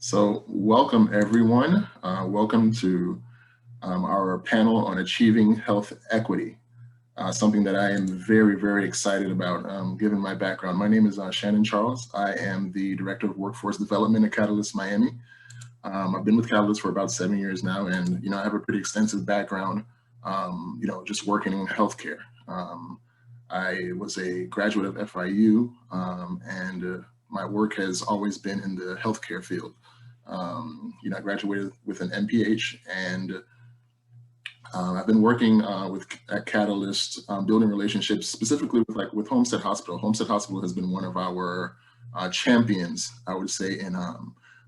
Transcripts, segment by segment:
So welcome everyone. Welcome to our panel on achieving health equity, something that I am very, very excited about given my background. My name is Shannon Charles. I am the Director of Workforce Development at Catalyst Miami. I've been with Catalyst for about 7 years now, and I have a pretty extensive background, just working in healthcare. I was a graduate of FIU, and my work has always been in the healthcare field. I graduated with an MPH, and I've been working at Catalyst, building relationships specifically with Homestead Hospital. Homestead Hospital has been one of our champions, I would say, in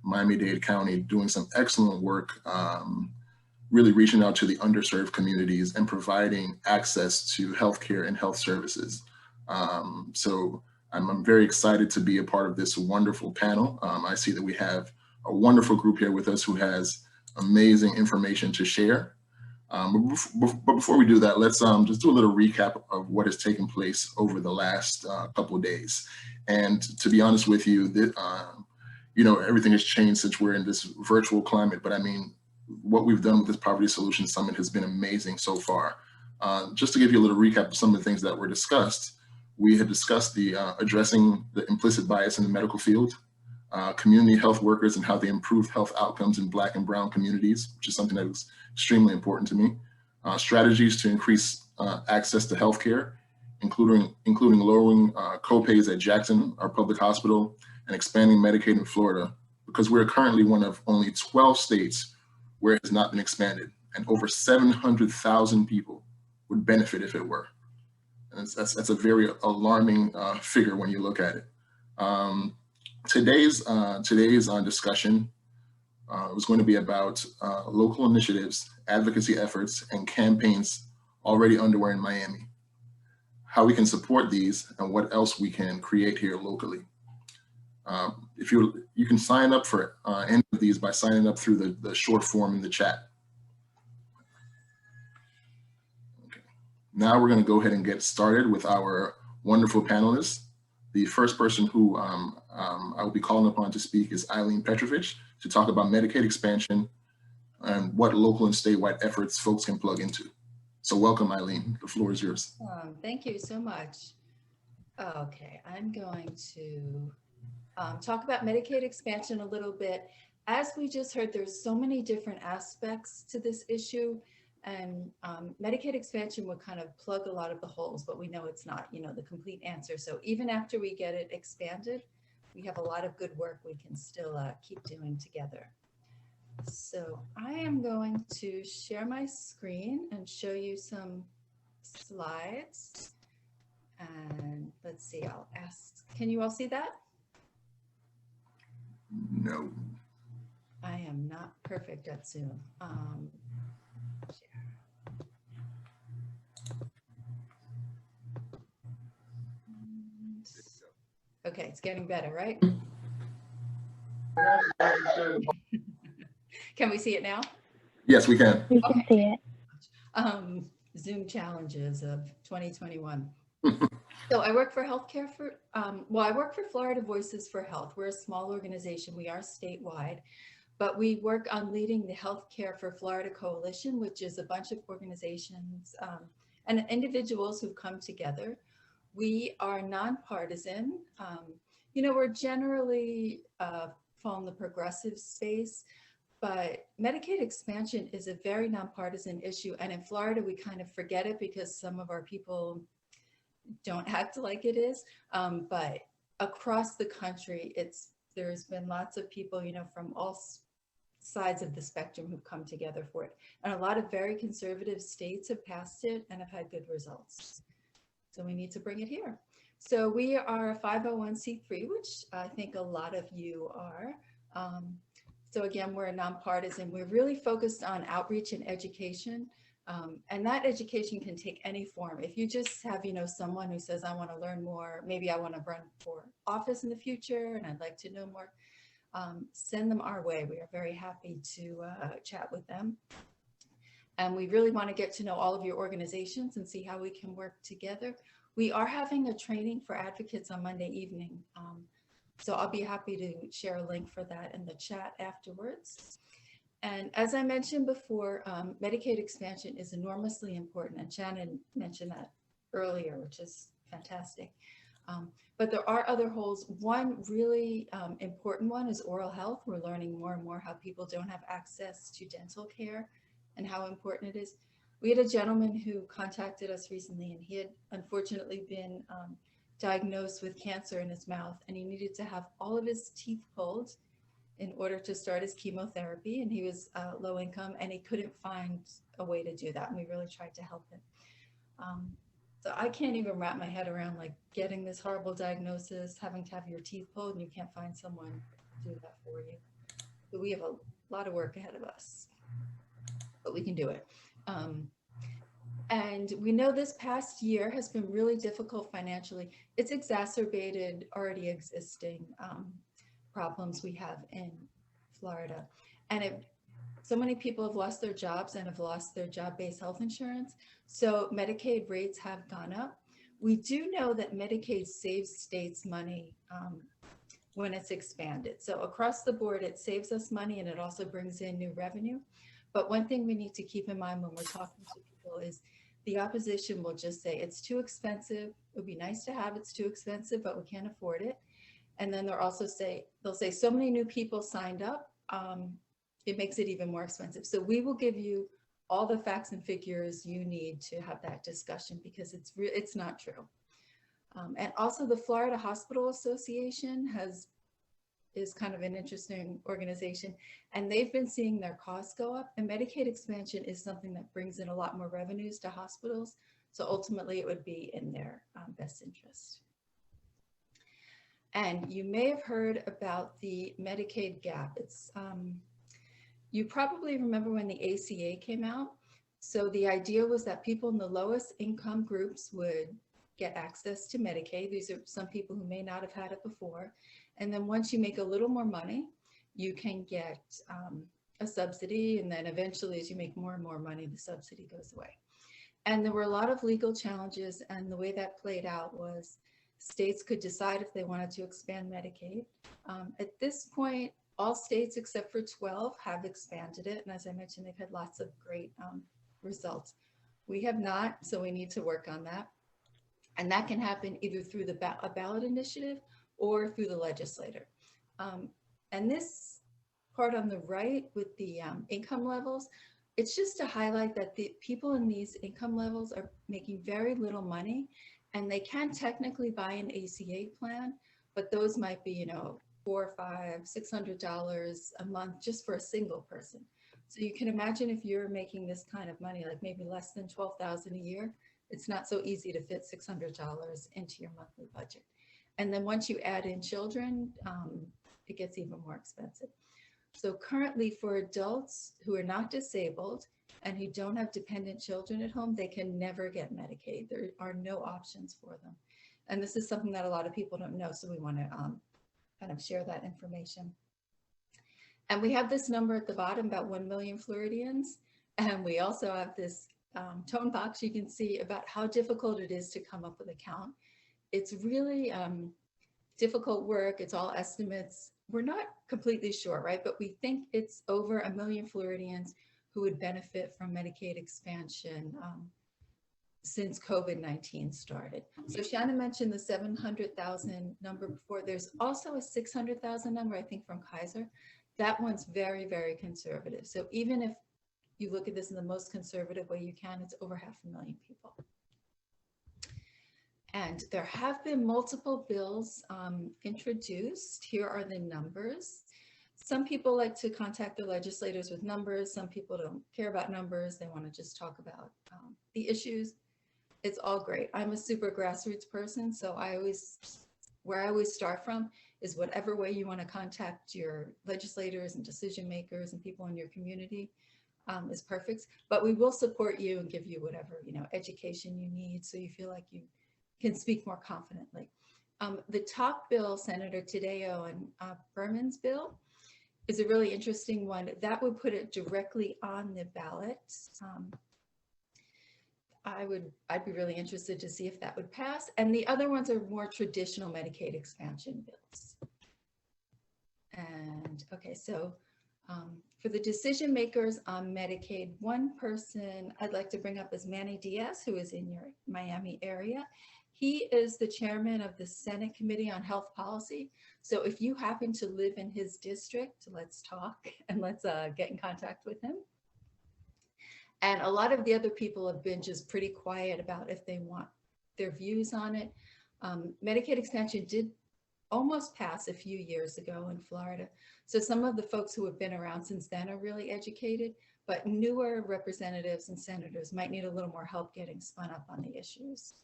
Miami-Dade County, doing some excellent work, really reaching out to the underserved communities and providing access to healthcare and health services. So I'm very excited to be a part of this wonderful panel. I see that we have a wonderful group here with us who has amazing information to share. But before we do that, let's just do a little recap of what has taken place over the last couple of days. And to be honest with you, everything has changed since we're in this virtual climate. But I mean, what we've done with this Poverty Solutions Summit has been amazing so far. Just to give you a little recap of some of the things that were discussed, we had discussed the addressing the implicit bias in the medical field, community health workers and how they improve health outcomes in Black and Brown communities, which is something that was extremely important to me. Strategies to increase access to healthcare, including lowering co-pays at Jackson, our public hospital, and expanding Medicaid in Florida, because we're currently one of only 12 states where it has not been expanded, and over 700,000 people would benefit if it were. And that's a very alarming figure when you look at it. Today's discussion was going to be about local initiatives, advocacy efforts, and campaigns already underway in Miami, how we can support these, and what else we can create here locally. If you can sign up for any of these by signing up through the short form in the chat. Okay. Now we're going to go ahead and get started with our wonderful panelists. The first person who I will be calling upon to speak is Eileen Petrovich to talk about Medicaid expansion and what local and statewide efforts folks can plug into. So welcome, Eileen. The floor is yours. Thank you so much. Okay, I'm going to talk about Medicaid expansion a little bit. As we just heard, there's so many different aspects to this issue, and Medicaid expansion would kind of plug a lot of the holes, but we know it's not, the complete answer. So even after we get it expanded, we have a lot of good work we can still keep doing together. So I am going to share my screen and show you some slides. And let's see, I'll ask, can you all see that? No. I am not perfect at Zoom. Okay, it's getting better, right? Can we see it now? Yes, we can. We can see it. Zoom challenges of 2021. So I work for healthcare I work for Florida Voices for Health. We're a small organization. We are statewide, but we work on leading the Healthcare for Florida Coalition, which is a bunch of organizations and individuals who've come together. We are nonpartisan. We're generally fall in the progressive space, but Medicaid expansion is a very nonpartisan issue. And in Florida, we kind of forget it because some of our people don't act like it is. But across the country, there's been lots of people, from all sides of the spectrum who've come together for it. And a lot of very conservative states have passed it and have had good results. So we need to bring it here. So we are a 501c3, which I think a lot of you are. So again, we're a nonpartisan. We're really focused on outreach and education. And that education can take any form. If you just have, someone who says, I want to learn more, maybe I want to run for office in the future and I'd like to know more, send them our way. We are very happy to chat with them. And we really want to get to know all of your organizations and see how we can work together. We are having a training for advocates on Monday evening. So I'll be happy to share a link for that in the chat afterwards. And as I mentioned before, Medicaid expansion is enormously important, and Shannon mentioned that earlier, which is fantastic. But there are other holes. One really important one is oral health. We're learning more and more how people don't have access to dental care and how important it is. We had a gentleman who contacted us recently, and he had unfortunately been diagnosed with cancer in his mouth, and he needed to have all of his teeth pulled in order to start his chemotherapy, and he was low income, and he couldn't find a way to do that, and we really tried to help him. So I can't even wrap my head around like getting this horrible diagnosis, having to have your teeth pulled, and you can't find someone to do that for you. So we have a lot of work ahead of us, but we can do it. And we know this past year has been really difficult financially. It's exacerbated already existing problems we have in Florida. And so many people have lost their jobs and have lost their job-based health insurance. So Medicaid rates have gone up. We do know that Medicaid saves states money when it's expanded. So across the board, it saves us money and it also brings in new revenue. But one thing we need to keep in mind when we're talking to people is the opposition will just say, it's too expensive. It would be nice to have, it's too expensive, but we can't afford it. And then they'll say, so many new people signed up, it makes it even more expensive. So we will give you all the facts and figures you need to have that discussion, because it's not true. And also the Florida Hospital Association is kind of an interesting organization, and they've been seeing their costs go up, and Medicaid expansion is something that brings in a lot more revenues to hospitals. So ultimately it would be in their best interest. And you may have heard about the Medicaid Gap. It's, you probably remember when the ACA came out. So the idea was that people in the lowest income groups would get access to Medicaid. These are some people who may not have had it before. And then once you make a little more money, you can get a subsidy. And then eventually, as you make more and more money, the subsidy goes away. And there were a lot of legal challenges. And the way that played out was states could decide if they wanted to expand Medicaid. At this point, all states except for 12 have expanded it. And as I mentioned, they've had lots of great results. We have not, so we need to work on that. And that can happen either through a ballot initiative or through the legislator. And this part on the right with the income levels, it's just to highlight that the people in these income levels are making very little money, and they can technically buy an ACA plan, but those might be, $400, $500, $600 a month just for a single person. So you can imagine if you're making this kind of money, like maybe less than $12,000 a year, it's not so easy to fit $600 into your monthly budget. And then once you add in children, it gets even more expensive. So currently for adults who are not disabled and who don't have dependent children at home, they can never get Medicaid. There are no options for them. And this is something that a lot of people don't know, so we want to kind of share that information. And we have this number at the bottom, about 1 million Floridians. And we also have this tone box you can see about how difficult it is to come up with a count. It's really difficult work. It's all estimates. We're not completely sure, right? But we think it's over 1 million Floridians who would benefit from Medicaid expansion since COVID-19 started. So Shannon mentioned the 700,000 number before. There's also a 600,000 number, I think, from Kaiser. That one's very, very conservative. So even if you look at this in the most conservative way you can, it's over 500,000 people. And there have been multiple bills introduced. Here are the numbers. Some people like to contact their legislators with numbers. Some people don't care about numbers. They want to just talk about the issues. It's all great. I'm a super grassroots person, so where I always start from is whatever way you want to contact your legislators and decision makers and people in your community is perfect. But we will support you and give you whatever education you need, so you feel like you can speak more confidently. The top bill, Senator Tadeo and Berman's bill, is a really interesting one. That would put it directly on the ballot. I'd be really interested to see if that would pass. And the other ones are more traditional Medicaid expansion bills. And okay, so for the decision makers on Medicaid, one person I'd like to bring up is Manny Diaz, who is in your Miami area. He is the chairman of the Senate Committee on Health Policy. So if you happen to live in his district, let's talk and let's get in contact with him. And a lot of the other people have been just pretty quiet about if they want their views on it. Medicaid expansion did almost pass a few years ago in Florida. So some of the folks who have been around since then are really educated, but newer representatives and senators might need a little more help getting spun up on the issues.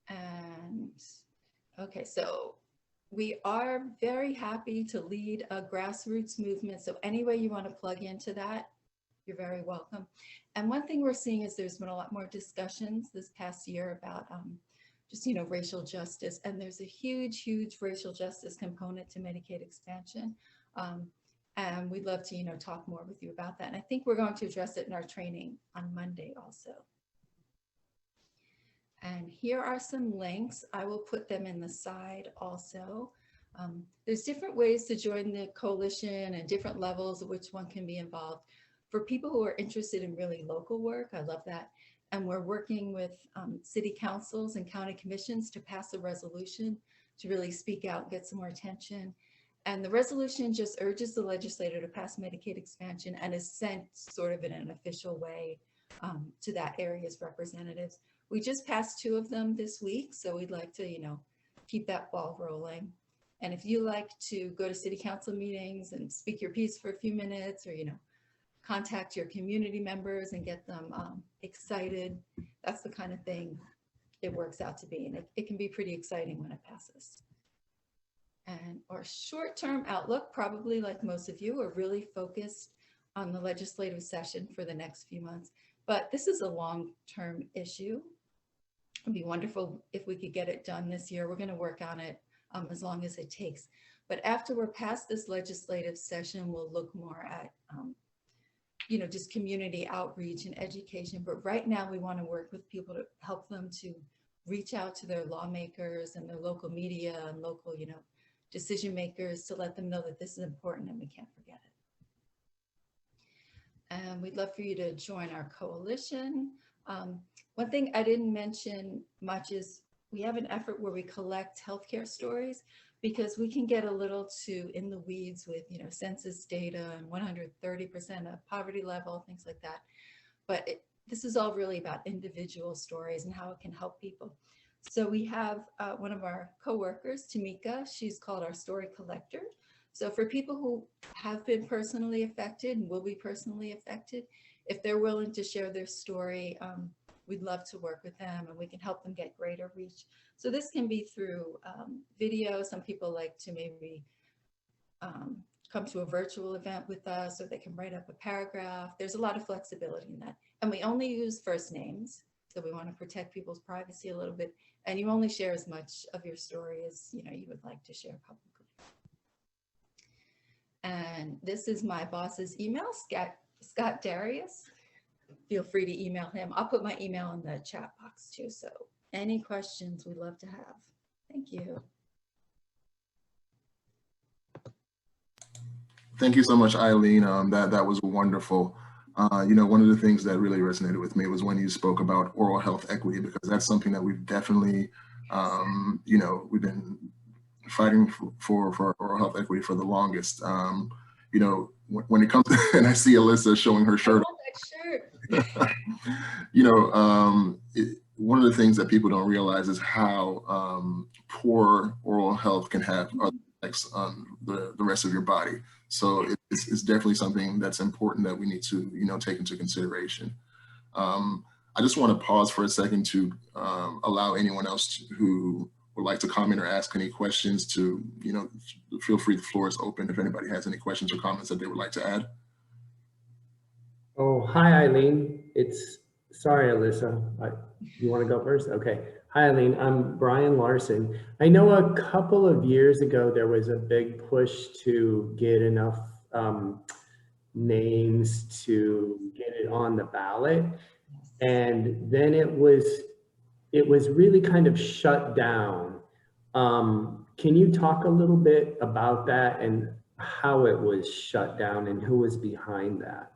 And okay, so we are very happy to lead a grassroots movement. So any way you want to plug into that, you're very welcome. And one thing we're seeing is there's been a lot more discussions this past year about just, you know, racial justice. And there's a huge, huge racial justice component to Medicaid expansion. And we'd love to, you know, talk more with you about that. And I think we're going to address it in our training on Monday also. And here are some links. I will put them in the side also. There's different ways to join the coalition and different levels of which one can be involved. For people who are interested in really local work, I love that. And we're working with city councils and county commissions to pass a resolution to really speak out, get some more attention. And the resolution just urges the legislator to pass Medicaid expansion and is sent sort of in an official way to that area's representatives. We just passed 2 of them this week, so we'd like to, you know, keep that ball rolling. And if you like to go to city council meetings and speak your piece for a few minutes, or, you know, contact your community members and get them excited, that's the kind of thing it works out to be. And it can be pretty exciting when it passes. And our short-term outlook, probably like most of you, are really focused on the legislative session for the next few months. But this is a long-term issue. It'd be wonderful if we could get it done this year. We're going to work on it as long as it takes. But after we're past this legislative session, we'll look more at, you know, just community outreach and education. But right now we want to work with people to help them to reach out to their lawmakers and their local media and local, you know, decision makers to let them know that this is important and we can't forget it. And we'd love for you to join our coalition. One thing I didn't mention much is we have an effort where we collect healthcare stories, because we can get a little too in the weeds with, you know, census data and 130% of poverty level, things like that. But this is all really about individual stories and how it can help people. So we have one of our coworkers, Tamika, she's called our story collector. So for people who have been personally affected and will be personally affected, if they're willing to share their story, we'd love to work with them and we can help them get greater reach. So this can be through video. Some people like to maybe come to a virtual event with us, or they can write up a paragraph. There's a lot of flexibility in that. And we only use first names. So we want to protect people's privacy a little bit. And you only share as much of your story as, you know, you would like to share publicly. And this is my boss's email, Scott Darius. Feel free to email him. I'll put my email in the chat box too. So any questions we'd love to have. Thank you. Thank you so much, Eileen. That was wonderful. You know, one of the things that really resonated with me was when you spoke about oral health equity, because that's something that we've definitely, you know, we've been fighting for oral health equity for the longest. You know, when it comes to, and I see Alyssa showing her shirt. You know, one of the things that people don't realize is how poor oral health can have other effects on the rest of your body. So it's definitely something that's important that we need to, you know, take into consideration. I just want to pause for a second to allow anyone else who would like to comment or ask any questions to, you know, feel free, the floor is open if anybody has any questions or comments that they would like to add. Oh, hi, Eileen. Sorry, Alyssa. You want to go first? Okay. Hi, Eileen. I'm Brian Larson. I know a couple of years ago, there was a big push to get enough names to get it on the ballot. And then it was really kind of shut down. Can you talk a little bit about that and how it was shut down and who was behind that?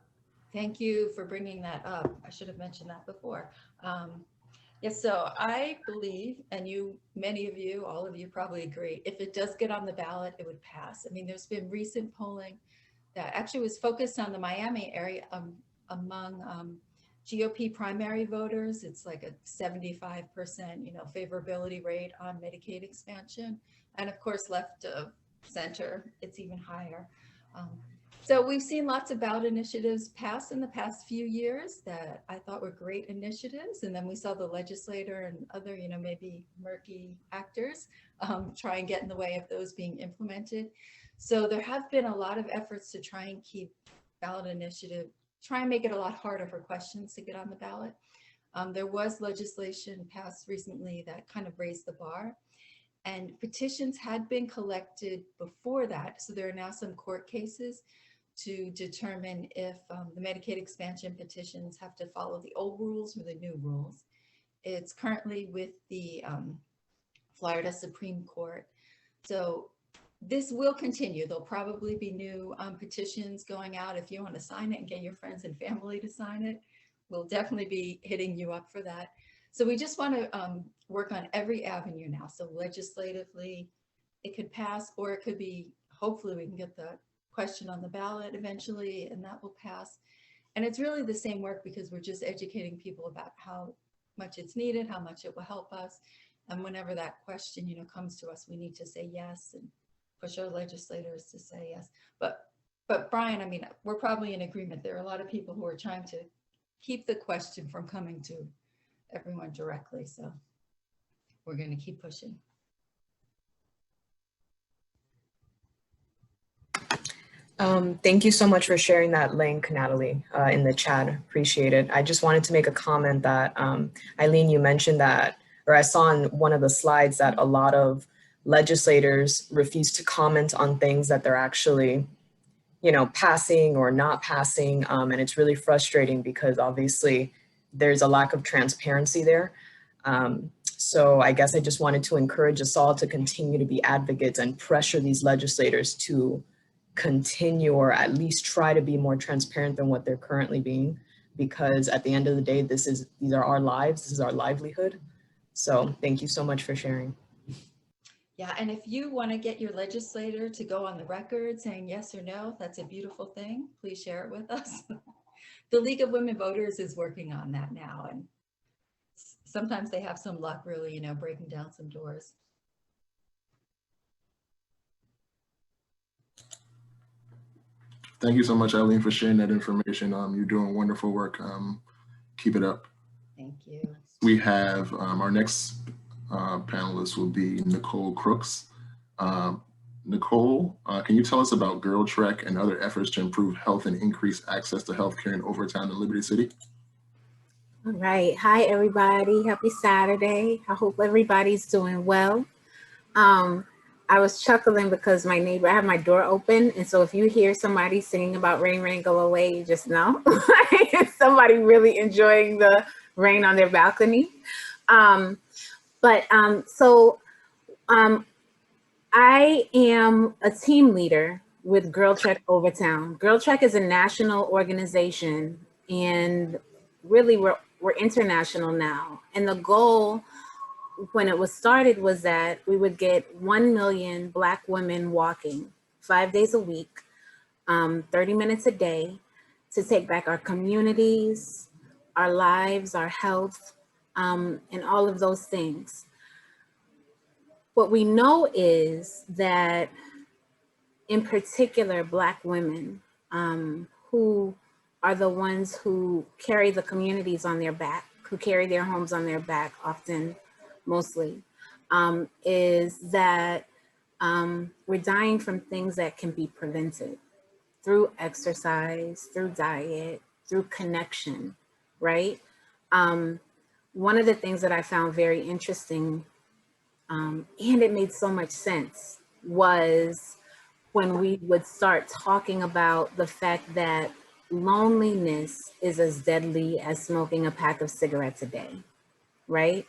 Thank you for bringing that up. I should have mentioned that before. Yes, so I believe, and many of you, all of you probably agree, if it does get on the ballot, it would pass. I mean, there's been recent polling that actually was focused on the Miami area among GOP primary voters. It's like a 75%, favorability rate on Medicaid expansion. And of course, left of center, it's even higher. So we've seen lots of ballot initiatives pass in the past few years that I thought were great initiatives. And then we saw the legislator and other, maybe murky actors try and get in the way of those being implemented. So there have been a lot of efforts to try and keep ballot initiative, try and make it a lot harder for questions to get on the ballot. There was legislation passed recently that kind of raised the bar. And petitions had been collected before that. So there are now some court cases to determine if the Medicaid expansion petitions have to follow the old rules or the new rules. It's currently with the Florida Supreme Court. So this will continue. There'll probably be new petitions going out. If you want to sign it and get your friends and family to sign it, we'll definitely be hitting you up for that. So we just want to work on every avenue now. So legislatively, it could pass, or it could be, hopefully we can get the question on the ballot eventually, and that will pass. And it's really the same work because we're just educating people about how much it's needed, how much it will help us. And whenever that question, comes to us, we need to say yes and push our legislators to say yes. But Brian, I mean, we're probably in agreement. There are a lot of people who are trying to keep the question from coming to everyone directly. So we're going to keep pushing. Thank you so much for sharing that link, Natalie, in the chat. Appreciate it. I just wanted to make a comment that, Eileen, you mentioned that, or I saw on one of the slides that a lot of legislators refuse to comment on things that they're actually, passing or not passing. And it's really frustrating because obviously there's a lack of transparency there. So I guess I just wanted to encourage us all to continue to be advocates and pressure these legislators to continue or at least try to be more transparent than what they're currently being, because at the end of the day, these are our lives, this is our livelihood. So thank you so much for sharing. Yeah, and if you want to get your legislator to go on the record saying yes or no, that's a beautiful thing. Please share it with us. The League of Women Voters is working on that now, and sometimes they have some luck really, breaking down some doors. Thank you so much, Eileen, for sharing that information. You're doing wonderful work. Keep it up. Thank you. We have our next panelist will be Nicole Crooks. Nicole, can you tell us about Girl Trek and other efforts to improve health and increase access to healthcare in Overtown and Liberty City? All right. Hi, everybody. Happy Saturday. I hope everybody's doing well. I was chuckling because I have my door open. And so if you hear somebody singing about rain, rain, go away, you just know it's somebody really enjoying the rain on their balcony. I am a team leader with Girl Trek Overtown. Girl Trek is a national organization, and really we're international now. And the goal when it was started was that we would get 1 million Black women walking 5 days a week, 30 minutes a day, to take back our communities, our lives, our health, and all of those things. What we know is that, in particular, Black women who are the ones who carry the communities on their back, who carry their homes on their back often, mostly, is that we're dying from things that can be prevented through exercise, through diet, through connection, right? One of the things that I found very interesting, and it made so much sense, was when we would start talking about the fact that loneliness is as deadly as smoking a pack of cigarettes a day, right?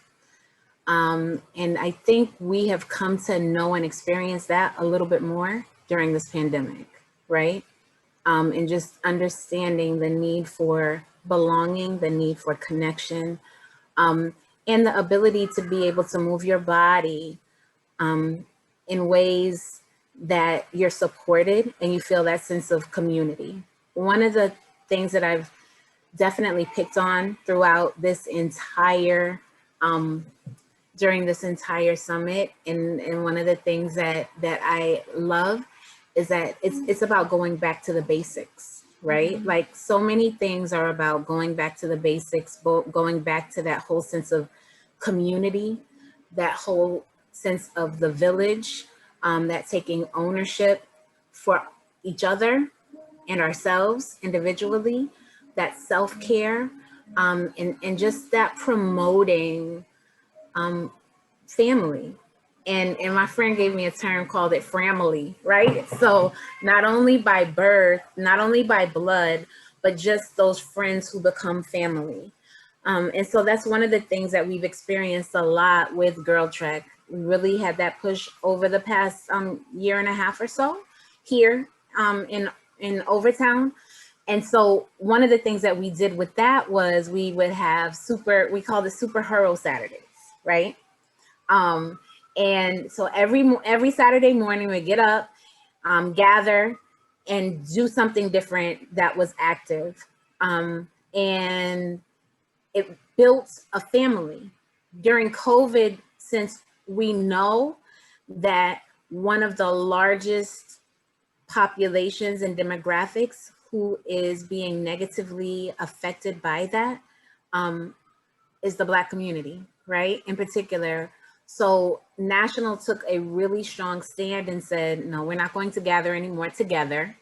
And I think we have come to know and experience that a little bit more during this pandemic, right? And just understanding the need for belonging, the need for connection, and the ability to be able to move your body in ways that you're supported and you feel that sense of community. One of the things that I've definitely picked on throughout this entire, during this entire summit, and one of the things that I love is that it's about going back to the basics, right? Like so many things are about going back to the basics, going back to that whole sense of community, that whole sense of the village, that taking ownership for each other and ourselves individually, that self-care, and just that promoting family. And my friend gave me a term called it framily, right? So not only by birth, not only by blood, but just those friends who become family. And so that's one of the things that we've experienced a lot with Girl Trek. We really had that push over the past year and a half or so here in Overtown. And so one of the things that we did with that was we would have we called it Superhero Saturdays, right? And so every Saturday morning we get up, gather, and do something different that was active. And it built a family. During COVID, since we know that one of the largest populations and demographics who is being negatively affected by that is the Black community, right? In particular. So National took a really strong stand and said, no, we're not going to gather anymore together,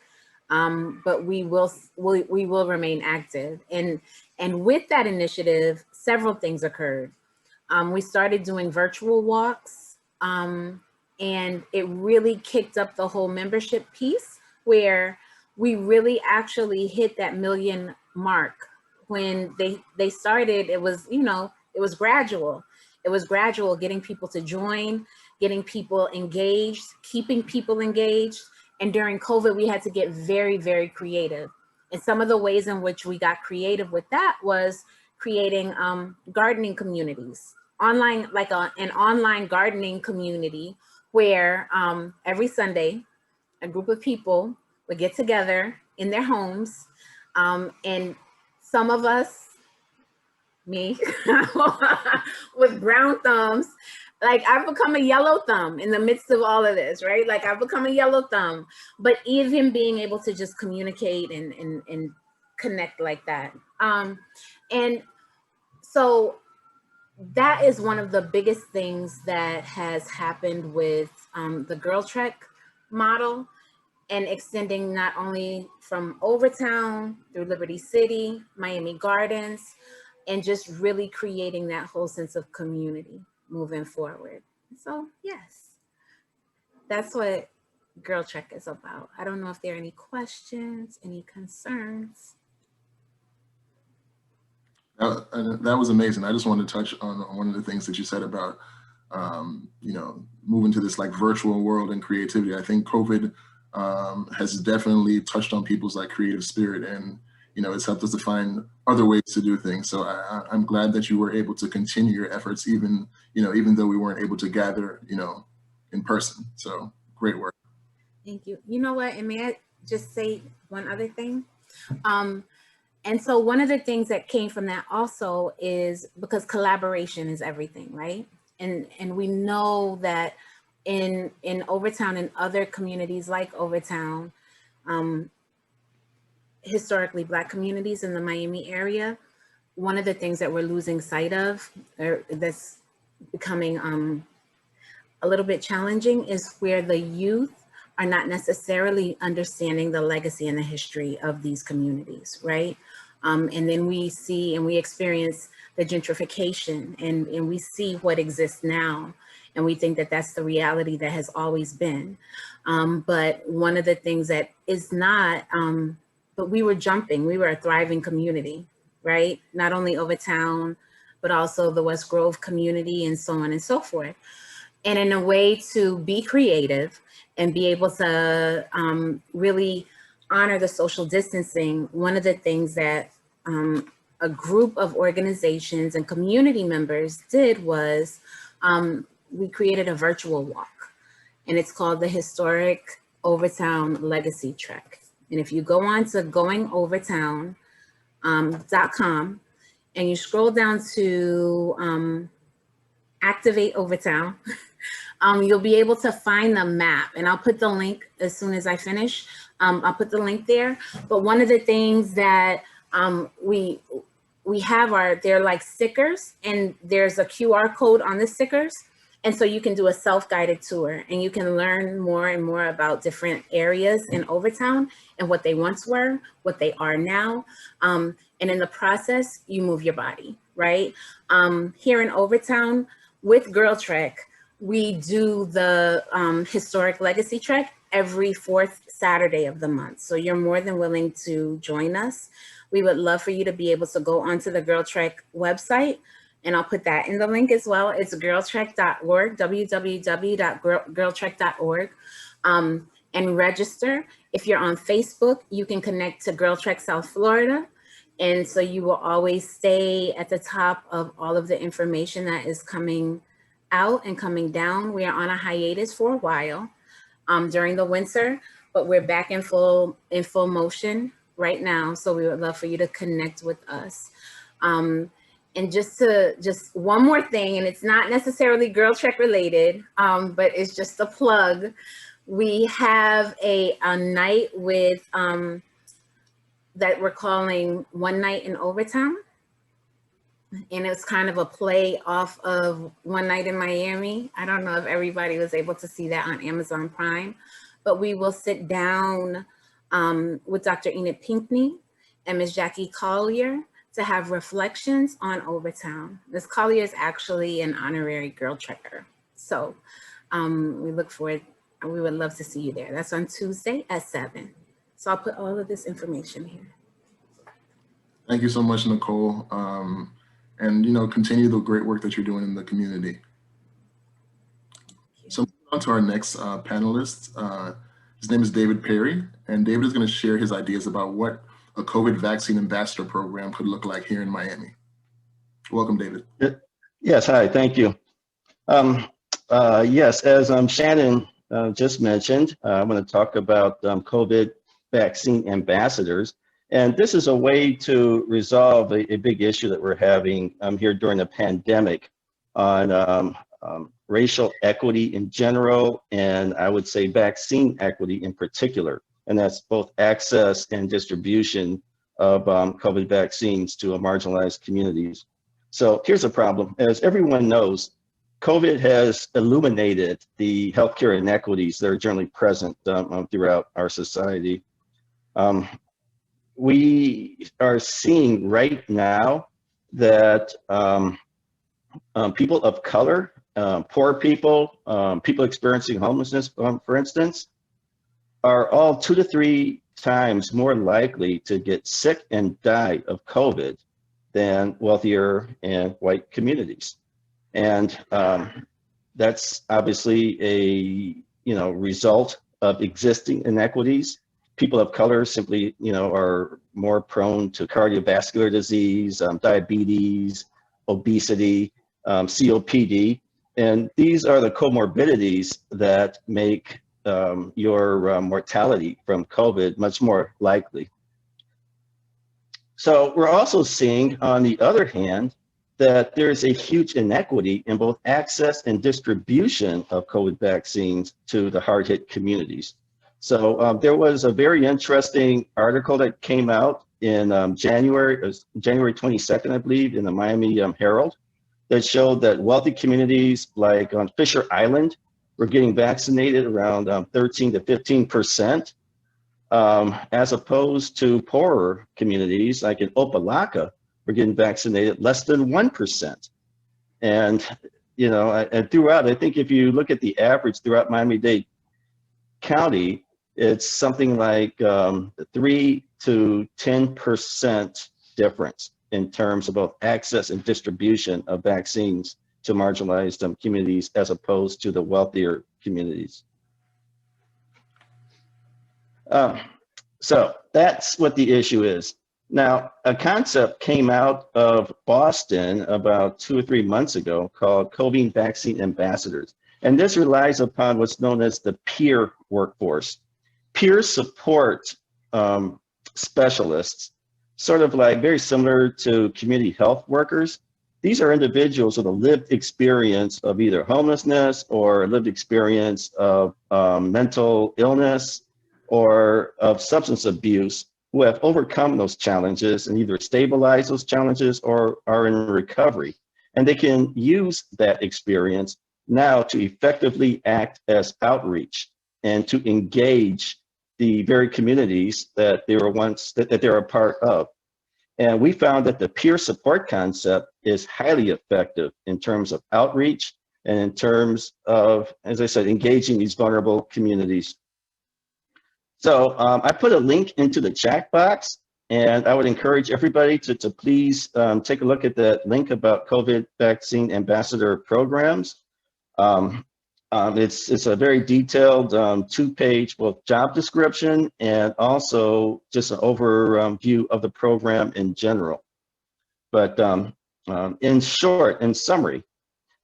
but we will remain active. And with that initiative, several things occurred. We started doing virtual walks, and it really kicked up the whole membership piece, where we really actually hit that 1 million mark. When they started, it was, it was gradual. It was gradual, getting people to join, getting people engaged, keeping people engaged. And during COVID, we had to get very, very creative. And some of the ways in which we got creative with that was creating gardening communities, online, like an online gardening community where every Sunday, a group of people would get together in their homes, and some of us, me, with brown thumbs, like I've become a yellow thumb in the midst of all of this, right? Like I've become a yellow thumb, but even being able to just communicate and connect like that. And so that is one of the biggest things that has happened with the Girl Trek model, and extending not only from Overtown through Liberty City, Miami Gardens, and just really creating that whole sense of community moving forward. So yes, that's what Girl Trek is about. I don't know if there are any questions, any concerns. That was amazing. I just wanted to touch on one of the things that you said about, moving to this like virtual world and creativity. I think COVID has definitely touched on people's like creative spirit, and it's helped us to find other ways to do things. So I'm glad that you were able to continue your efforts, even though we weren't able to gather in person. So great work. Thank you. You know what? And may I just say one other thing? And so one of the things that came from that also is because collaboration is everything, right? And we know that in Overtown and other communities like Overtown, historically Black communities in the Miami area, one of the things that we're losing sight of, or that's becoming a little bit challenging, is where the youth are not necessarily understanding the legacy and the history of these communities, right? And then we see and we experience the gentrification, and we see what exists now. And we think that that's the reality that has always been. But one of the things that is not, but we were a thriving community, right? Not only Overtown, but also the West Grove community and so on and so forth. And in a way to be creative and be able to really honor the social distancing, one of the things that a group of organizations and community members did was we created a virtual walk, and it's called the Historic Overtown Legacy Trek. And if you go on to goingovertown.com and you scroll down to Activate Overtown, you'll be able to find the map, and I'll put the link as soon as I finish. I'll put the link there. But one of the things that we have they're like stickers, and there's a QR code on the stickers. And so you can do a self-guided tour, and you can learn more and more about different areas in Overtown and what they once were, what they are now. And in the process, you move your body, right? Here in Overtown with Girl Trek, we do the Historic Legacy Trek every 4th Saturday of the month. So you're more than willing to join us. We would love for you to be able to go onto the Girl Trek website, and I'll put that in the link as well. It's girltrek.org, www.girltrek.org, and register. If you're on Facebook, you can connect to Girl Trek South Florida. And so you will always stay at the top of all of the information that is coming out and coming down. We are on a hiatus for a while during the winter, but we're back in full motion right now. So we would love for you to connect with us. And just one more thing, and it's not necessarily Girl Trek related, but it's just a plug. We have a night with, that we're calling One Night in Overtown. And it's kind of a play off of One Night in Miami. I don't know if everybody was able to see that on Amazon Prime, but we will sit down with Dr. Enid Pinkney and Ms. Jackie Collier to have reflections on Overtown. Ms. Collier is actually an honorary Girl Trekker. So we look forward, we would love to see you there. That's on Tuesday at 7. So I'll put all of this information here. Thank you so much, Nicole. And continue the great work that you're doing in the community. So moving on to our next panelist. His name is David Perry, and David is going to share his ideas about what a COVID vaccine ambassador program could look like here in Miami. Welcome, David. Yes, hi, thank you. Yes, as Shannon just mentioned, I'm going to talk about COVID vaccine ambassadors. And this is a way to resolve a big issue that we're having here during the pandemic on racial equity in general, and I would say vaccine equity in particular. And that's both access and distribution of COVID vaccines to marginalized communities. So here's the problem. As everyone knows, COVID has illuminated the healthcare inequities that are generally present throughout our society. We are seeing right now that people of color, poor people, people experiencing homelessness, for instance, are all 2 to 3 times more likely to get sick and die of COVID than wealthier and white communities. And that's obviously a result of existing inequities. People of color simply are more prone to cardiovascular disease, diabetes, obesity, COPD, and these are the comorbidities that make your mortality from COVID much more likely. So we're also seeing, on the other hand, that there's a huge inequity in both access and distribution of COVID vaccines to the hard-hit communities. So there was a very interesting article that came out in January 22nd, I believe, in the Miami Herald, that showed that wealthy communities like on Fisher Island were getting vaccinated around 13 to 15%, as opposed to poorer communities like in Opelika were getting vaccinated less than 1%. And and throughout, I think if you look at the average throughout Miami-Dade County, it's something like 3 to 10% difference in terms of both access and distribution of vaccines to marginalized communities as opposed to the wealthier communities. So that's what the issue is. Now, a concept came out of Boston about 2 or 3 months ago called COVID vaccine ambassadors. And this relies upon what's known as the peer workforce. Peer support specialists, sort of like very similar to community health workers. These are individuals with a lived experience of either homelessness or a lived experience of mental illness or of substance abuse, who have overcome those challenges and either stabilize those challenges or are in recovery. And they can use that experience now to effectively act as outreach and to engage the very communities that they were once, that they're a part of. And we found that the peer support concept is highly effective in terms of outreach and in terms of, as I said, engaging these vulnerable communities. So I put a link into the chat box, and I would encourage everybody to please take a look at that link about COVID vaccine ambassador programs. It's a very detailed 2-page both job description and also just an overview of the program in general. But in short, in summary,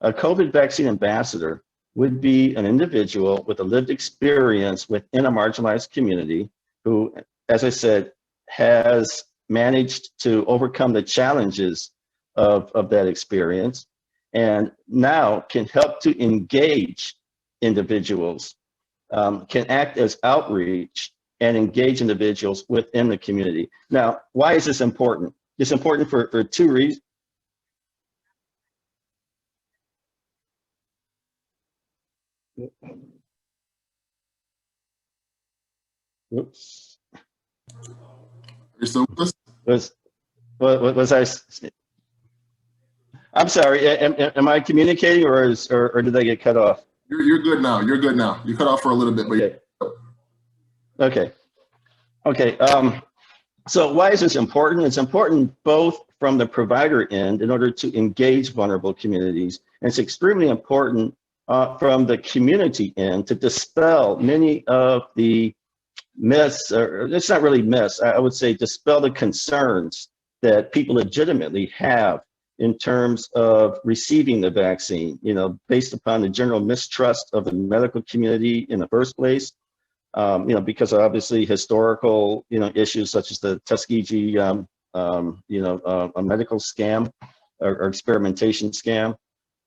a COVID vaccine ambassador would be an individual with a lived experience within a marginalized community who, as I said, has managed to overcome the challenges of that experience and now can help to engage individuals, can act as outreach and engage individuals within the community. Now, why is this important? It's important for 2 reasons. Oops. You're still with us? Was I? I'm sorry. Am I communicating, or did I get cut off? You're good now. You're good now. You cut off for a little bit, but okay. So why is this important? It's important both from the provider end in order to engage vulnerable communities, and it's extremely important from the community end to dispel many of the myths, or it's not really myths, I would say dispel the concerns that people legitimately have in terms of receiving the vaccine, based upon the general mistrust of the medical community in the first place, because of obviously historical, issues such as the Tuskegee, a medical scam or experimentation scam.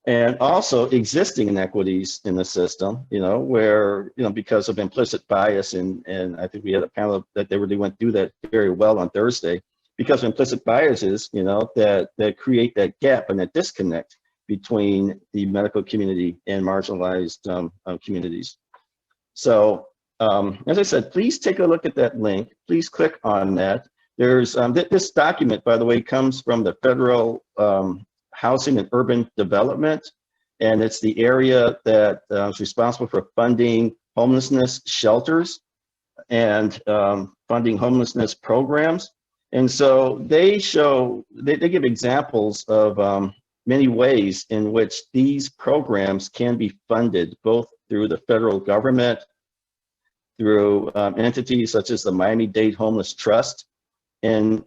And also existing inequities in the system, where, because of implicit bias, and I think we had a panel that they really went through that very well on Thursday, because of implicit biases, that create that gap and that disconnect between the medical community and marginalized communities. So, as I said, please take a look at that link. Please click on that. There's this document, by the way, comes from the Federal Housing and Urban Development, and it's the area that is responsible for funding homelessness shelters and funding homelessness programs. And so they give examples of many ways in which these programs can be funded, both through the federal government, through entities such as the Miami-Dade Homeless Trust, and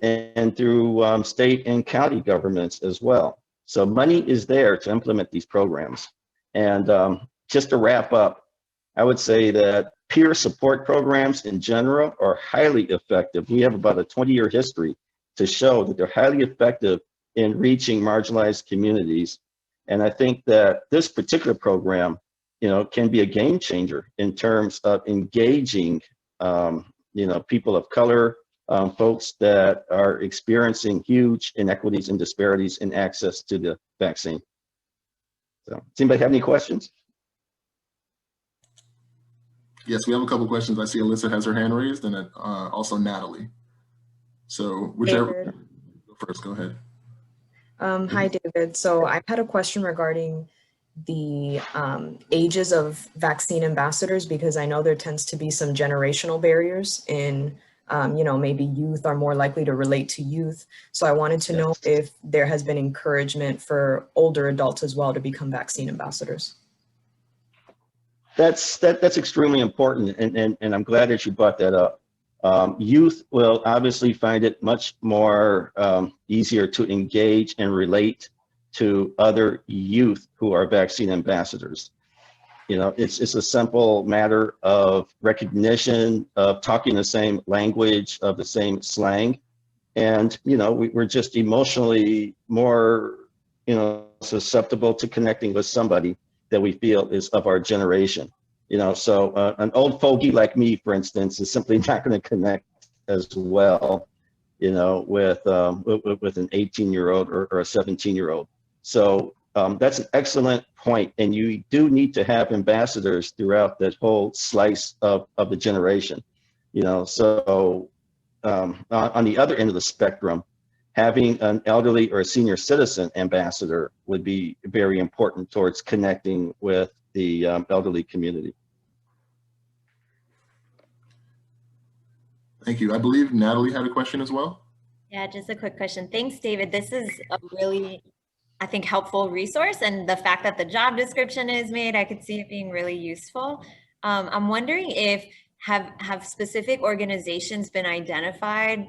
through state and county governments as well. So money is there to implement these programs. And just to wrap up, I would say that peer support programs in general are highly effective. We have about a 20-year history to show that they're highly effective in reaching marginalized communities. And I think that this particular program, can be a game changer in terms of engaging, people of color, folks that are experiencing huge inequities and disparities in access to the vaccine. So, does anybody have any questions? Yes, we have a couple of questions. I see Alyssa has her hand raised, and also Natalie. So whichever, go first, go ahead. Hi, David. So I had a question regarding the ages of vaccine ambassadors, because I know there tends to be some generational barriers in you know, maybe youth are more likely to relate to youth. So I wanted to know if there has been encouragement for older adults as well to become vaccine ambassadors. That's extremely important, and I'm glad that you brought that up. Youth will obviously find it much more easier to engage and relate to other youth who are vaccine ambassadors. You know, it's a simple matter of recognition, of talking the same language, of the same slang. And, you know, we're just emotionally more, you know, susceptible to connecting with somebody that we feel is of our generation. You know, so an old fogey like me, for instance, is simply not going to connect as well, you know, with an 18-year-old or a 17-year-old. So that's an excellent point, and you do need to have ambassadors throughout that whole slice of the generation. You know, so on the other end of the spectrum, having an elderly or a senior citizen ambassador would be very important towards connecting with the elderly community. Thank you. I believe Natalie had a question as well. Yeah, just a quick question. Thanks, David. This is a really, I think, helpful resource. And the fact that the job description is made, I could see it being really useful. I'm wondering if have specific organizations been identified,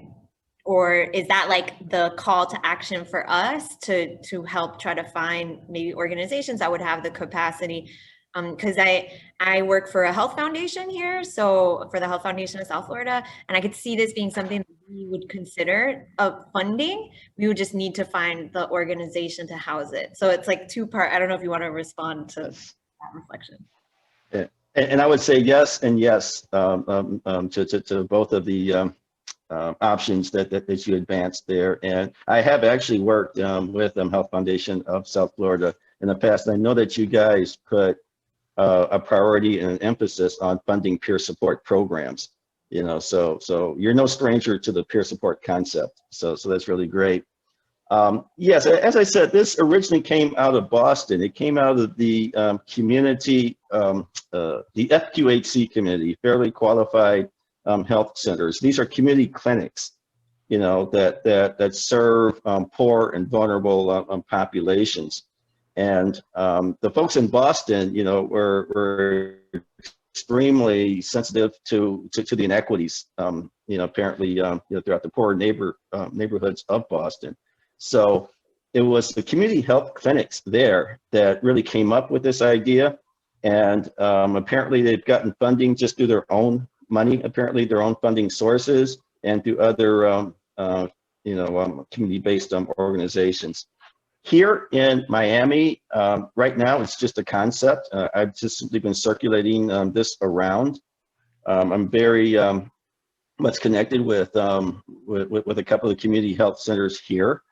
or is that like the call to action for us to help try to find maybe organizations that would have the capacity? Because I work for a health foundation here, so for the Health Foundation of South Florida, and I could see this being something that we would consider funding. We would just need to find the organization to house it. So it's like two-part. I don't know if you want to respond to that reflection. Yeah. And I would say yes and yes to both of the options that you advanced there. And I have actually worked with Health Foundation of South Florida in the past. I know that you guys put a priority and an emphasis on funding peer support programs. You know, so you're no stranger to the peer support concept. So that's really great. Yes, as I said, this originally came out of Boston. It came out of the community, the FQHC community, fairly qualified health centers. These are community clinics, you know, that serve poor and vulnerable populations. And the folks in Boston, you know, were extremely sensitive to the inequities, you know, apparently, you know, throughout the poor neighborhoods of Boston. So it was the community health clinics there that really came up with this idea. And apparently they've gotten funding just through their own money, apparently their own funding sources, and through other, you know, community-based organizations. Here in Miami, right now, it's just a concept. I've just simply been circulating this around. I'm very much connected with a couple of community health centers here.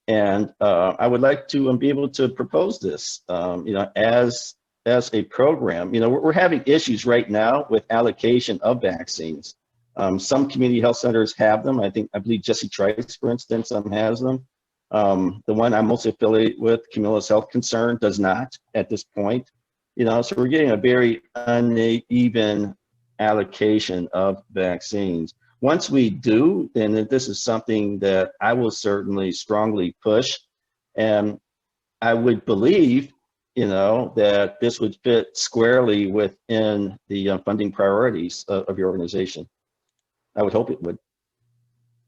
And I would like to be able to propose this, you know, as a program. You know, we're having issues right now with allocation of vaccines. Some community health centers have them. I believe Jesse Trice, for instance, has them. The one I'm most affiliated with, Camilla's Health Concern, does not at this point. You know, so we're getting a very uneven allocation of vaccines. Once we do, then this is something that I will certainly strongly push. And I would believe, you know, that this would fit squarely within the funding priorities of your organization. I would hope it would.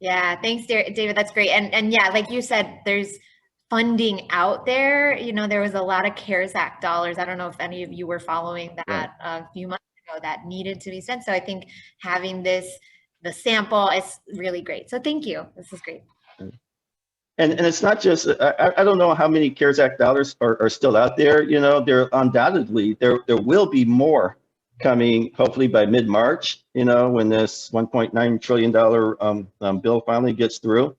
Yeah, thanks, David. That's great. And yeah, like you said, there's funding out there. You know, there was a lot of CARES Act dollars. I don't know if any of you were following that a few months ago that needed to be sent. So I think having the sample is really great. So thank you. This is great. And it's not just, I don't know how many CARES Act dollars are still out there. You know, there undoubtedly, there will be more coming hopefully by mid-March, you know, when this $1.9 trillion bill finally gets through.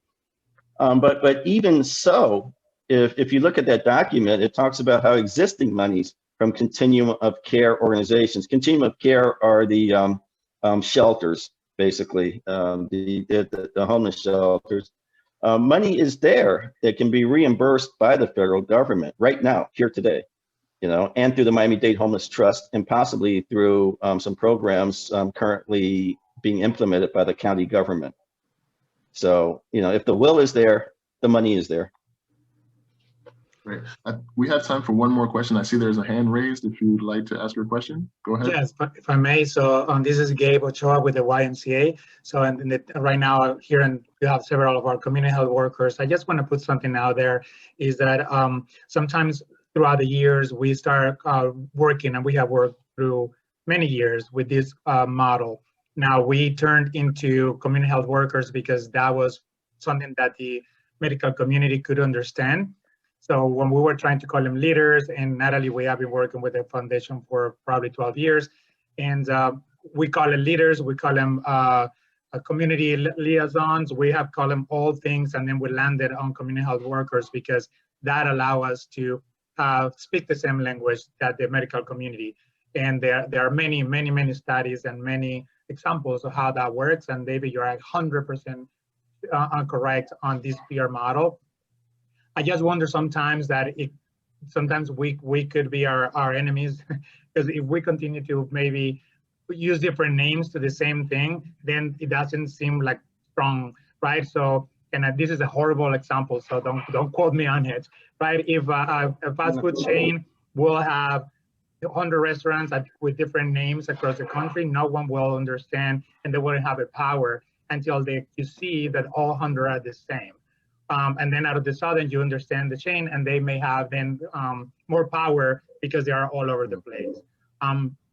But even so, if you look at that document, it talks about how existing monies from continuum of care organizations, continuum of care are the shelters, basically, the homeless shelters. Money is there that can be reimbursed by the federal government right now, here today, you know, and through the Miami-Dade Homeless Trust, and possibly through some programs currently being implemented by the county government. So, you know, if the will is there, the money is there. Great. We have time for one more question. I see there's a hand raised. If you'd like to ask your question, go ahead. Yes, if I may. So this is Gabe Ochoa with the YMCA. So right now here, and we have several of our community health workers. I just want to put something out there, is that sometimes throughout the years we start working, and we have worked through many years with this model. Now we turned into community health workers because that was something that the medical community could understand. So when we were trying to call them leaders, and Natalie, we have been working with the foundation for probably 12 years, and we call it leaders, we call them community liaisons, we have called them all things, and then we landed on community health workers because that allow us to speak the same language that the medical community. And there are many, many, many studies and many examples of how that works. And David, you're 100% correct on this PR model. I just wonder sometimes that sometimes we could be our enemies, because if we continue to maybe use different names to the same thing, then it doesn't seem like strong, right? So, and this is a horrible example, so don't quote me on it, right? If a fast food chain will have 100 restaurants with different names across the country, no one will understand, and they wouldn't have a power until you see that all 100 are the same. And then out of the sudden, you understand the chain, and they may have then more power because they are all over the place.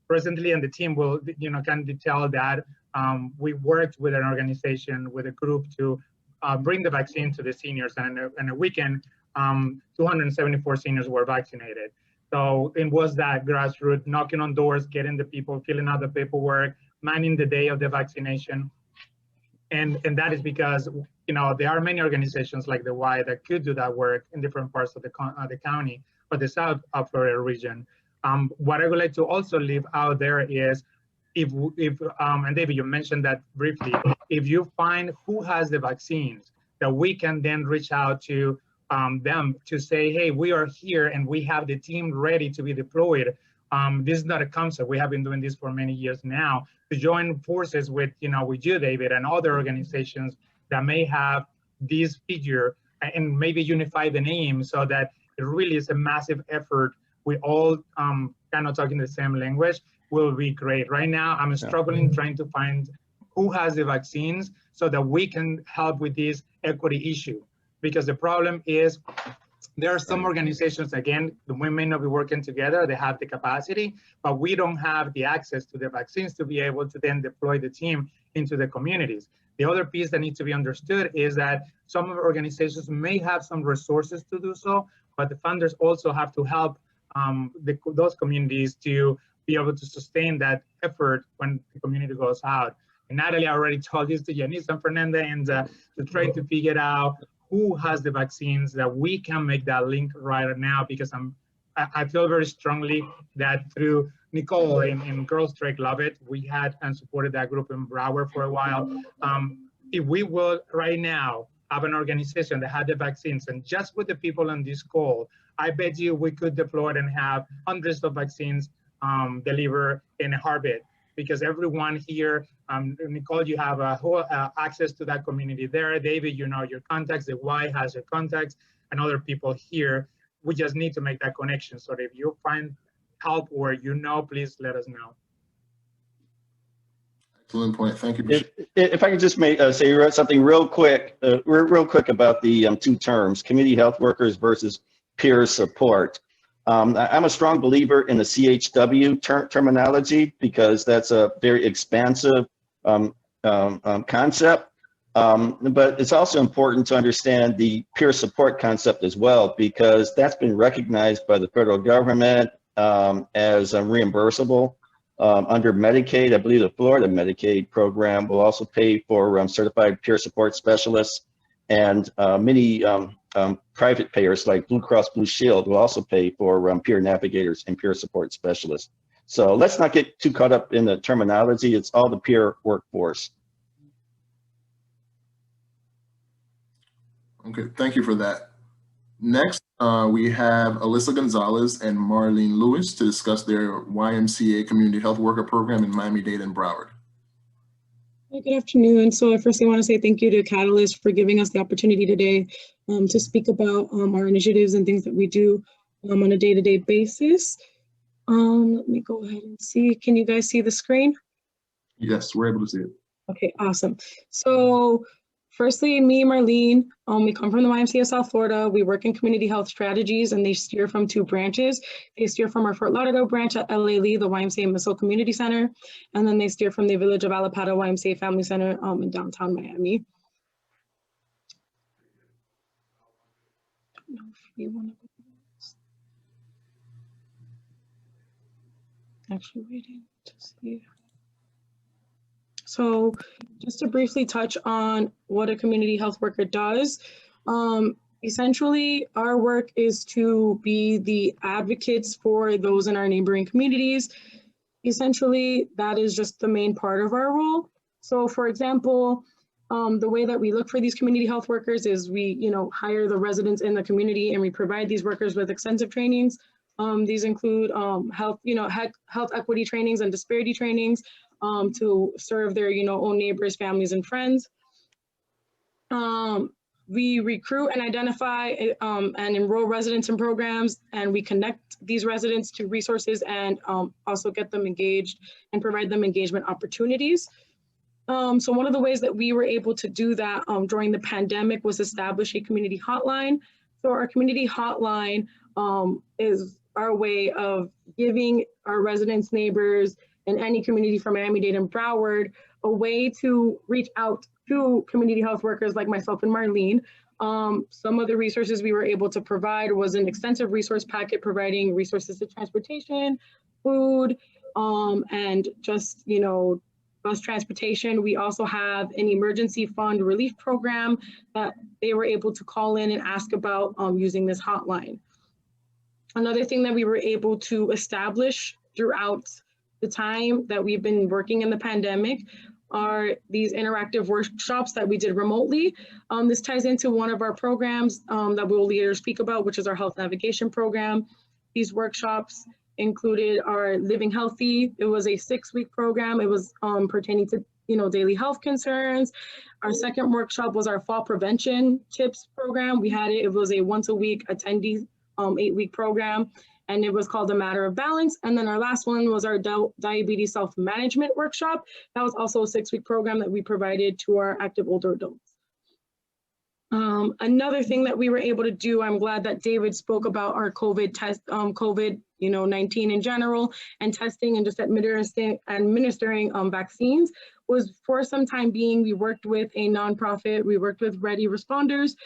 Presently, and the team will, can detail that we worked with an organization, with a group to bring the vaccine to the seniors, and in a weekend, 274 seniors were vaccinated. So it was that grassroots, knocking on doors, getting the people, filling out the paperwork, manning the day of the vaccination. And that is because, there are many organizations like the Y that could do that work in different parts of the county, or the South Florida region. What I would like to also leave out there is, and David, you mentioned that briefly, if you find who has the vaccines, that we can then reach out to them to say, hey, we are here and we have the team ready to be deployed. This is not a concept. We have been doing this for many years now, to join forces with you, David, and other organizations that may have this figure, and maybe unify the name so that it really is a massive effort. We all kind of talking the same language will be great. Right now, I'm struggling trying to find who has the vaccines so that we can help with this equity issue. Because the problem is, there are some organizations, again, we may not be working together, they have the capacity, but we don't have the access to the vaccines to be able to then deploy the team into the communities. The other piece that needs to be understood is that some of the organizations may have some resources to do so, but the funders also have to help those communities to be able to sustain that effort when the community goes out. And Natalie already told this to Yanis and Fernanda, and to try to figure out who has the vaccines, that we can make that link right now, because I feel very strongly that through Nicole in Girls Strike Love It, we had and supported that group in Broward for a while. If we will right now have an organization that had the vaccines, and just with the people on this call, I bet you we could deploy it and have hundreds of vaccines delivered in a heartbeat. Because everyone here, Nicole, you have a whole access to that community there. David, your contacts, the Y has your contacts, and other people here. We just need to make that connection. So if you find help or please let us know. Excellent point. Thank you. If I could just say something real quick about the two terms, community health workers versus peer support. I'm a strong believer in the CHW terminology, because that's a very expansive concept. But it's also important to understand the peer support concept as well, because that's been recognized by the federal government as reimbursable under Medicaid. I believe the Florida Medicaid program will also pay for certified peer support specialists, and many private payers like Blue Cross Blue Shield will also pay for peer navigators and peer support specialists. So let's not get too caught up in the terminology. It's all the peer workforce. Okay, thank you for that. Next, we have Alyssa Gonzalez and Marlene Lewis to discuss their YMCA Community Health Worker Program in Miami-Dade and Broward. Good afternoon. So firstly, I want to say thank you to Catalyst for giving us the opportunity today to speak about our initiatives and things that we do on a day-to-day basis. Let me go ahead and see. Can you guys see the screen? Yes, we're able to see it. Okay, awesome. So firstly, me and Marlene, we come from the YMCA of South Florida. We work in community health strategies, and they steer from 2 branches. They steer from our Fort Lauderdale branch at LA Lee, the YMCA Missile Community Center, and then they steer from the Village of Alapata YMCA Family Center in downtown Miami. I don't know if you want to actually waiting to see. So just to briefly touch on what a community health worker does, essentially our work is to be the advocates for those in our neighboring communities. Essentially, that is just the main part of our role. So for example, the way that we look for these community health workers is we, hire the residents in the community and we provide these workers with extensive trainings. These include health equity trainings and disparity trainings to serve their, own neighbors, families, and friends. We recruit and identify and enroll residents in programs, and we connect these residents to resources and also get them engaged and provide them engagement opportunities. So one of the ways that we were able to do that during the pandemic was establish a community hotline. So our community hotline is our way of giving our residents, neighbors, in any community from Miami-Dade and Broward, a way to reach out to community health workers like myself and Marlene. Some of the resources we were able to provide was an extensive resource packet providing resources to transportation, food, and just, bus transportation. We also have an emergency fund relief program that they were able to call in and ask about using this hotline. Another thing that we were able to establish throughout the time that we've been working in the pandemic are these interactive workshops that we did remotely. This ties into one of our programs that we'll later speak about, which is our health navigation program. These workshops included our Living Healthy. It was a 6-week program. It was pertaining to daily health concerns. Our second workshop was our fall prevention tips program. We had it. It was a once-a-week attendee 8-week program, and it was called A Matter of Balance. And then our last one was our diabetes self-management workshop. That was also a 6-week program that we provided to our active older adults. Another thing that we were able to do, I'm glad that David spoke about our COVID test, COVID-19 in general, and testing and just administering vaccines, was for some time being, we worked with a nonprofit, we worked with Ready Responders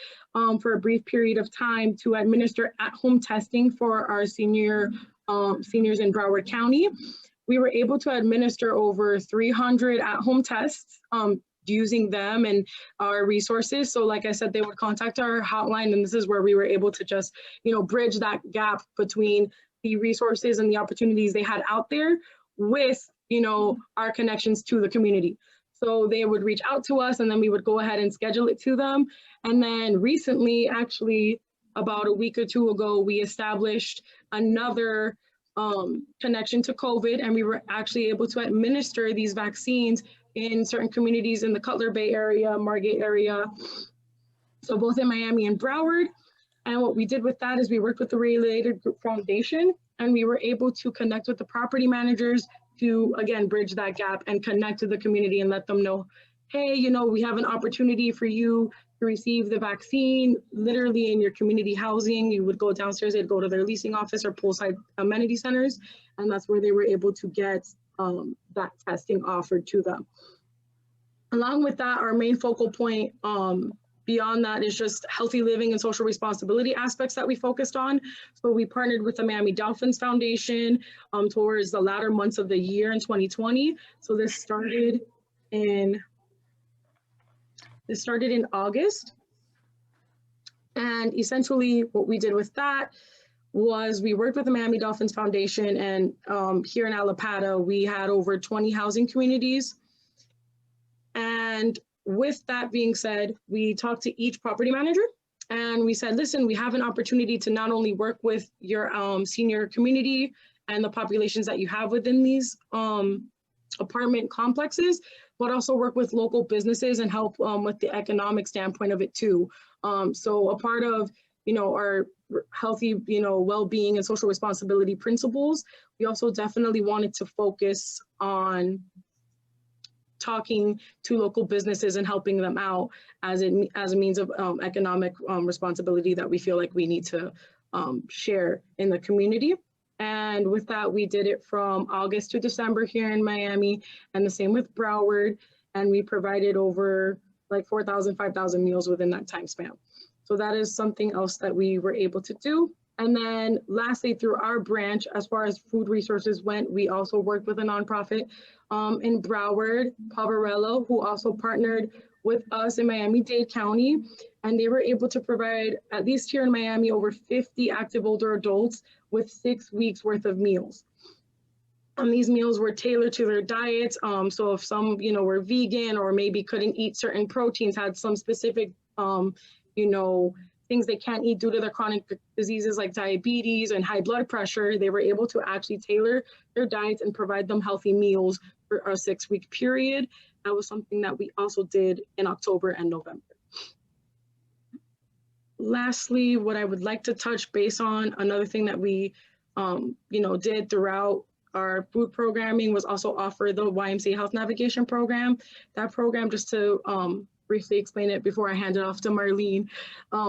for a brief period of time to administer at-home testing for our seniors in Broward County. We were able to administer over 300 at-home tests using them and our resources. So like I said, they would contact our hotline, and this is where we were able to just, bridge that gap between the resources and the opportunities they had out there with, our connections to the community. So they would reach out to us, and then we would go ahead and schedule it to them. And then recently, actually about a week or 2 ago, we established another connection to COVID, and we were actually able to administer these vaccines in certain communities in the Cutler Bay area, Margate area, so both in Miami and Broward. And what we did with that is we worked with the Related Group Foundation, and we were able to connect with the property managers to, again, bridge that gap and connect to the community and let them know, hey, we have an opportunity for you to receive the vaccine literally in your community housing. You would go downstairs, they'd go to their leasing office or poolside amenity centers, and that's where they were able to get that testing offered to them. Along with that, our main focal point beyond that is just healthy living and social responsibility aspects that we focused on. So we partnered with the Miami Dolphins Foundation towards the latter months of the year in 2020. So this started in August. And essentially what we did with that was we worked with the Miami Dolphins Foundation, and here in Alapata, we had over 20 housing communities. And with that being said, we talked to each property manager and we said, listen, we have an opportunity to not only work with your senior community and the populations that you have within these apartment complexes, but also work with local businesses and help with the economic standpoint of it too. So a part of, our healthy, well-being and social responsibility principles, we also definitely wanted to focus on talking to local businesses and helping them out as a means of economic responsibility that we feel like we need to share in the community. And with that, we did it from August to December here in Miami, and the same with Broward. And we provided over like 4,000, 5,000 meals within that time span. So that is something else that we were able to do. And then lastly, through our branch, as far as food resources went, we also worked with a nonprofit in Broward, Poverello, who also partnered with us in Miami-Dade County. And they were able to provide, at least here in Miami, over 50 active older adults with 6 weeks worth of meals. And these meals were tailored to their diets. So if some, were vegan or maybe couldn't eat certain proteins, had some specific, things they can't eat due to their chronic diseases like diabetes and high blood pressure, they were able to actually tailor their diets and provide them healthy meals for a 6-week period. That was something that we also did in October and November. Lastly, what I would like to touch base on, another thing that we, did throughout our food programming was also offer the YMCA Health Navigation Program. That program, just to briefly explain it before I hand it off to Marlene,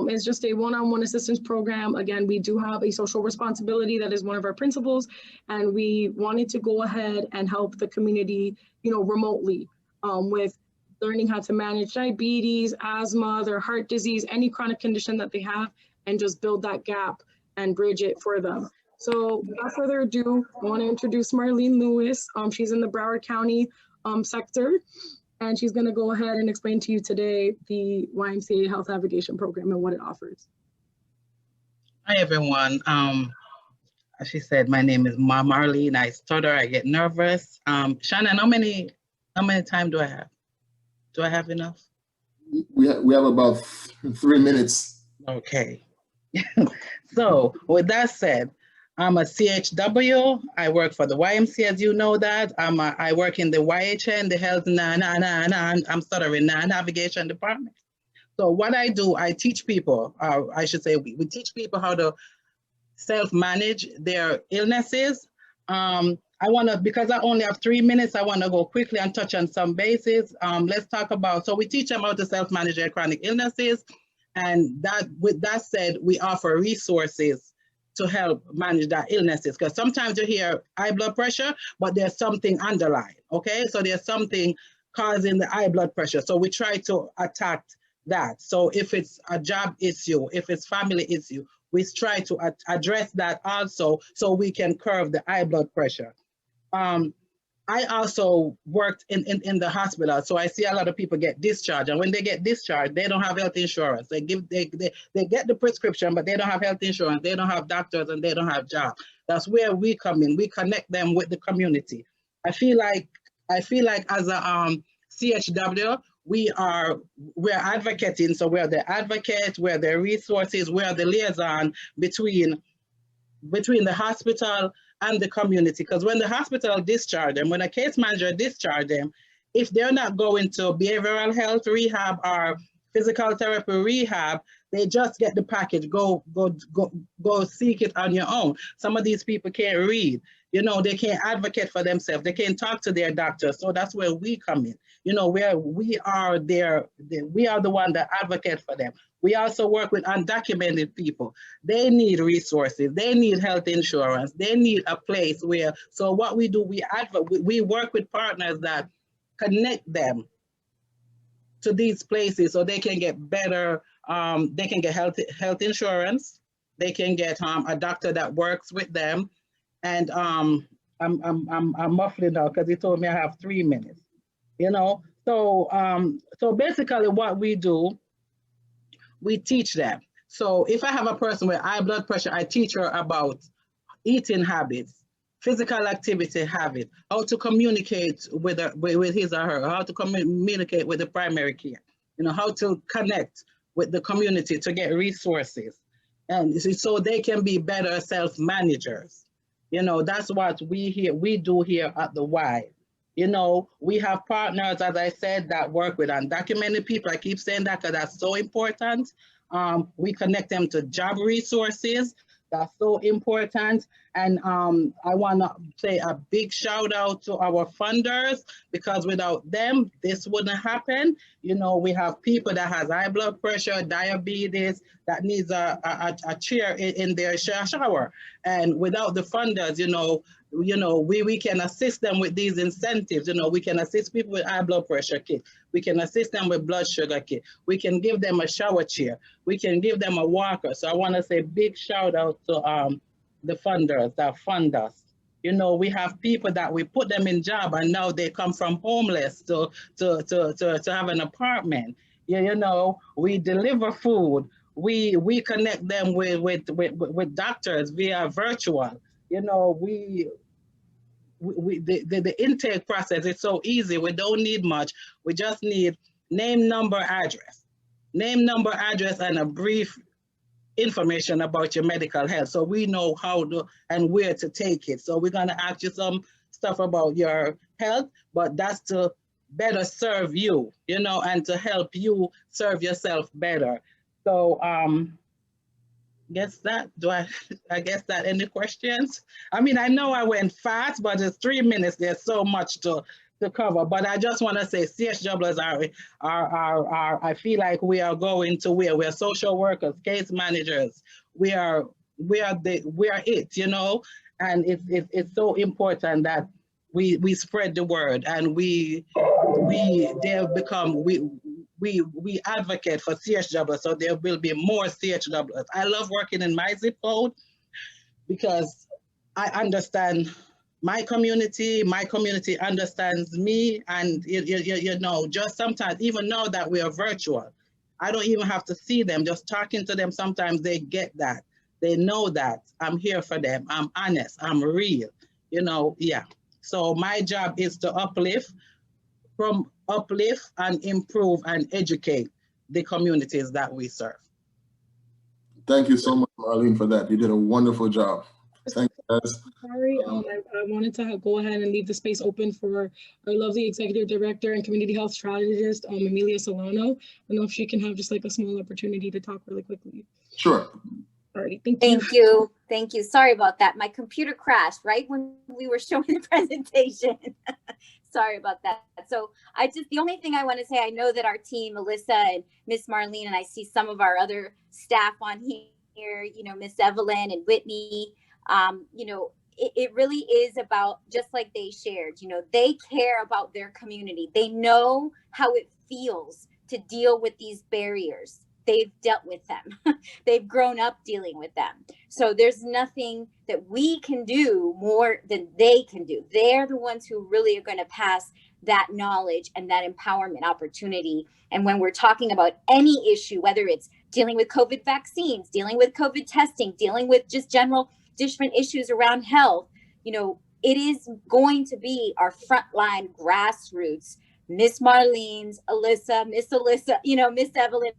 is just a one-on-one assistance program. Again, we do have a social responsibility that is one of our principles, and we wanted to go ahead and help the community, remotely with learning how to manage diabetes, asthma, their heart disease, any chronic condition that they have, and just build that gap and bridge it for them. So without further ado, I want to introduce Marlene Lewis. She's in the Broward County sector, and she's going to go ahead and explain to you today the YMCA Health Navigation Program and what it offers. Hi, everyone. As she said, my name is Marlene. I stutter, I get nervous. Shannon, how many time do I have? Do I have enough? We have about 3 minutes. Okay. So with that said, I'm a CHW. I work for the YMCA, as you know that. I work in the YHN, the Health Navigation Department. So what I do, I teach people, I should say, we teach people how to self-manage their illnesses. Because I only have 3 minutes, I want to go quickly and touch on some bases. Let's talk about, so we teach them how to self-manage their chronic illnesses. And with that said, we offer resources to help manage that illnesses, because sometimes you hear high blood pressure, but there's something underlying, okay? So there's something causing the high blood pressure. So we try to attack that. So if it's a job issue, if it's family issue, we try to address that also so we can curb the high blood pressure. I also worked in the hospital, so I see a lot of people get discharged, and when they get discharged, they don't have health insurance. They get the prescription, but they don't have health insurance. They don't have doctors, and they don't have jobs. That's where we come in. We connect them with the community. I feel like as a CHW, we're advocating. So we're the advocate, we're the resources, we're the liaison between the hospital and the community. Because when the hospital discharge them, when a case manager discharge them, if they're not going to behavioral health rehab or physical therapy rehab, they just get the package, go seek it on your own. Some of these people can't read, they can't advocate for themselves, they can't talk to their doctor. So that's where we come in, where we are the one that advocate for them. We also work with undocumented people. They need resources, they need health insurance, they need a place where, so what we do, we work with partners that connect them to these places so they can get better, they can get health insurance, they can get a doctor that works with them. And I'm muffling now because he told me I have 3 minutes, So basically what we do, we teach them. So if I have a person with high blood pressure, I teach her about eating habits, physical activity habit, how to communicate with his or her, how to communicate with the primary care, how to connect with the community to get resources. And so they can be better self-managers. That's what we do here at the Y. You know, we have partners, as I said, that work with undocumented people. I keep saying that because that's so important. We connect them to job resources. That's so important. And I want to say a big shout out to our funders, because without them, this wouldn't happen. You know, we have people that has high blood pressure, diabetes, that needs a chair in their shower. And without the funders, we can assist them with these incentives. We can assist people with high blood pressure kit. We can assist them with blood sugar kit. We can give them a shower chair. We can give them a walker. So I want to say big shout out to the funders that fund us. We have people that we put them in job, and now they come from homeless to have an apartment. We deliver food. We connect them with doctors via virtual. The intake process is so easy. We don't need much. We just need name, number, address. Name, number, address, and a brief information about your medical health, so we know how to and where to take it. So we're going to ask you some stuff about your health, but that's to better serve you, and to help you serve yourself better. So guess that, I guess that, any questions? I mean, I know I went fast, but it's 3 minutes. There's so much to cover, but I just want to say CHWs are I feel like we are going to where we're social workers, case managers. We are it, and it's so important that we spread the word, and we advocate for CHWs, so there will be more CHWs. I love working in my zip code because I understand my community understands me, and just sometimes, even now that we are virtual, I don't even have to see them. Just talking to them, sometimes they get that. They know that I'm here for them. I'm honest, I'm real, yeah. So my job is to uplift and improve and educate the communities that we serve. Thank you so much, Marlene, for that. You did a wonderful job. Thank you, guys. Sorry, I wanted to go ahead and leave the space open for our lovely Executive Director and Community Health Strategist, Amelia Solano. I don't know if she can have just like a small opportunity to talk really quickly. Sure. Alrighty, thank you. Thank you. Sorry about that. My computer crashed right when we were showing the presentation. Sorry about that. So the only thing I want to say, I know that our team, Melissa and Miss Marlene, and I see some of our other staff on here, Miss Evelyn and Whitney, it really is about, just like they shared, they care about their community. They know how it feels to deal with these barriers. They've dealt with them. They've grown up dealing with them. So there's nothing that we can do more than they can do. They're the ones who really are going to pass that knowledge and that empowerment opportunity. And when we're talking about any issue, whether it's dealing with COVID vaccines, dealing with COVID testing, dealing with just general different issues around health, it is going to be our frontline grassroots, Miss Marlene's, Miss Alyssa, Miss Evelyn.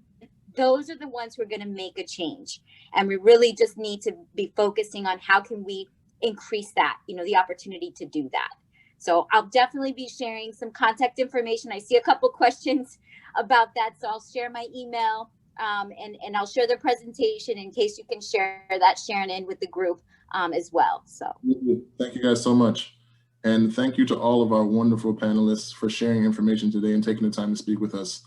Those are the ones who are going to make a change. And we really just need to be focusing on how can we increase that, the opportunity to do that. So I'll definitely be sharing some contact information. I see a couple questions about that. So I'll share my email and I'll share the presentation in case you can share that, Sharon, in with the group as well. So thank you guys so much. And thank you to all of our wonderful panelists for sharing information today and taking the time to speak with us.